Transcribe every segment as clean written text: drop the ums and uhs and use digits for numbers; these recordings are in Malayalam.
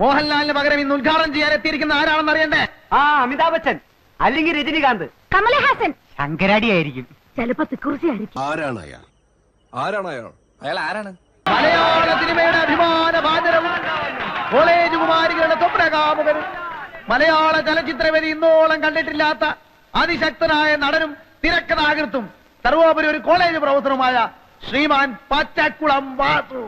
മോഹൻലാലിന് പകരം ഇന്ന് ഉദ്ഘാടനം ചെയ്യാൻ എത്തിയിരിക്കുന്ന ആരാണെന്ന് അറിയണ്ടേ? അമിതാഭ് ബച്ചൻ അല്ലെങ്കിൽ രജനികാന്ത്, കമലഹാസൻ, ശങ്കരാടി ആയിരിക്കും, ചിലപ്പോ തിക്കുറിശിയായിരിക്കും. ആരാണ് അയാൾ? അയാൾ ആരാണ്? മലയാള സിനിമയുടെ അഭിമാന ഭാജനവും കോളേജ് കുമാരികളുടെ സ്വപ്നകാമുകനും മലയാള ചലച്ചിത്രവേദി ഇന്നോളം കണ്ടിട്ടില്ലാത്ത അതിശക്തനായ നടനും തിരക്കഥാകൃത്തും സർവോപരി ഒരു കോളേജ് പ്രൊഫസറുമായ ശ്രീമാൻ പച്ചക്കുളം വാസു.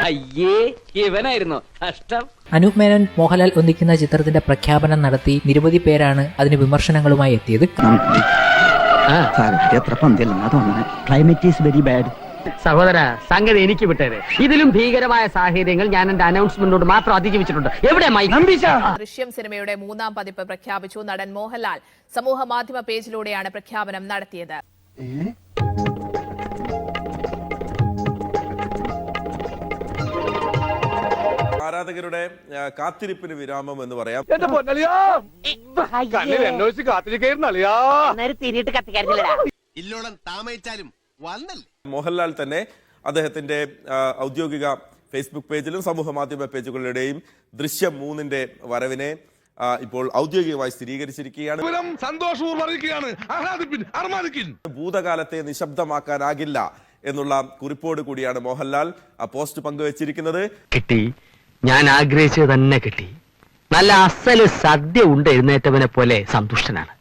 അയ്യേ, ഇവനായിരുന്നു കഷ്ടം. അനൂപ് മേനോൻ മോഹൻലാൽ ഒന്നിക്കുന്ന ചിത്രത്തിന്റെ പ്രഖ്യാപനം നടത്തി നിരവധി പേരാണ് അതിന് വിമർശനങ്ങളുമായി എത്തിയത്. സഹോദര, സംഗതി എനിക്ക് വിട്ടേരെ. ഇതിലും ഭീകരമായ സാഹചര്യങ്ങൾ ഞാൻ എന്റെ അനൗൺസ്മെന്റോട് മാത്രം അതിജീവിച്ചിട്ടുണ്ട്. എവിടെ ദൃശ്യം സിനിമയുടെ 3-ാം പതിപ്പ് പ്രഖ്യാപിച്ചു. നടൻ മോഹൻലാൽ സമൂഹ മാധ്യമ പേജിലൂടെയാണ് പ്രഖ്യാപനം നടത്തിയത്. ആരാധകരുടെ കാത്തിരിപ്പിന് വിരാമം എന്ന് പറയാം. മോഹൻലാൽ തന്നെ അദ്ദേഹത്തിന്റെ ഔദ്യോഗിക ഫേസ്ബുക്ക് പേജിലും സമൂഹ മാധ്യമ പേജുകളുടെയും ദൃശ്യം 3-ന്റെ വരവിനെ ഇപ്പോൾ ഔദ്യോഗികമായി സ്ഥിരീകരിച്ചിരിക്കുകയാണ്. ഭൂതകാലത്തെ നിശബ്ദമാക്കാനാകില്ല എന്നുള്ള കുറിപ്പോട് കൂടിയാണ് മോഹൻലാൽ ആ പോസ്റ്റ് പങ്കുവച്ചിരിക്കുന്നത്. കിട്ടി, ഞാൻ ആഗ്രഹിച്ചത് തന്നെ കിട്ടി. നല്ല അസല് സദ്യ ഉണ്ട് എഴുന്നേറ്റവനെ പോലെ സന്തുഷ്ടനാണ്.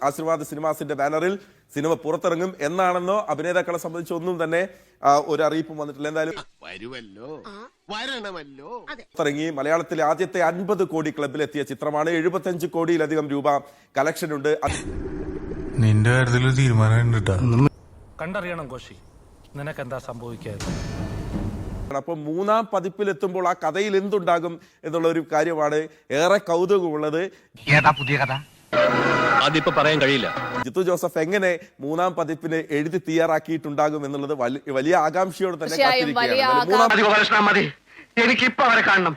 ആശീർവാദ് സിനിമാസിന്റെ ബാനറിൽ സിനിമ പുറത്തിറങ്ങും എന്നാണെന്നോ അഭിനേതാക്കളെ സംബന്ധിച്ച് ഒന്നും തന്നെ ഒരു അറിയിപ്പും വന്നിട്ടില്ല. എന്തായാലും പുറത്തിറങ്ങി മലയാളത്തിലെ ആദ്യത്തെ 50 കോടി ക്ലബിലെത്തിയ ചിത്രമാണ്. 75 കോടിയിലധികം രൂപ കളക്ഷൻ ഉണ്ട്. നിന്റെ കാര്യത്തിൽ തീരുമാനം കണ്ടറിയണം കോശി, നിനക്കെന്താ സംഭവിക്കാതെ. അപ്പോൾ 3-ാം പതിപ്പിലെത്തുമ്പോൾ ആ കഥയിൽ എന്തുണ്ടാകും എന്നുള്ള ഒരു കാര്യമാണ് ഏറെ കൗതുകമുള്ളത്. പുതിയ കഥ അതിപ്പോ പറയാൻ കഴിയില്ല. ജിത്തു ജോസഫ് എങ്ങനെ 3-ാം പതിപ്പിന് എഴുതി തയ്യാറാക്കിയിട്ടുണ്ടാകും എന്നുള്ളത് വലിയ ആകാംക്ഷയോടെ തന്നെ എനിക്കിപ്പോ അവരെ കാണണം.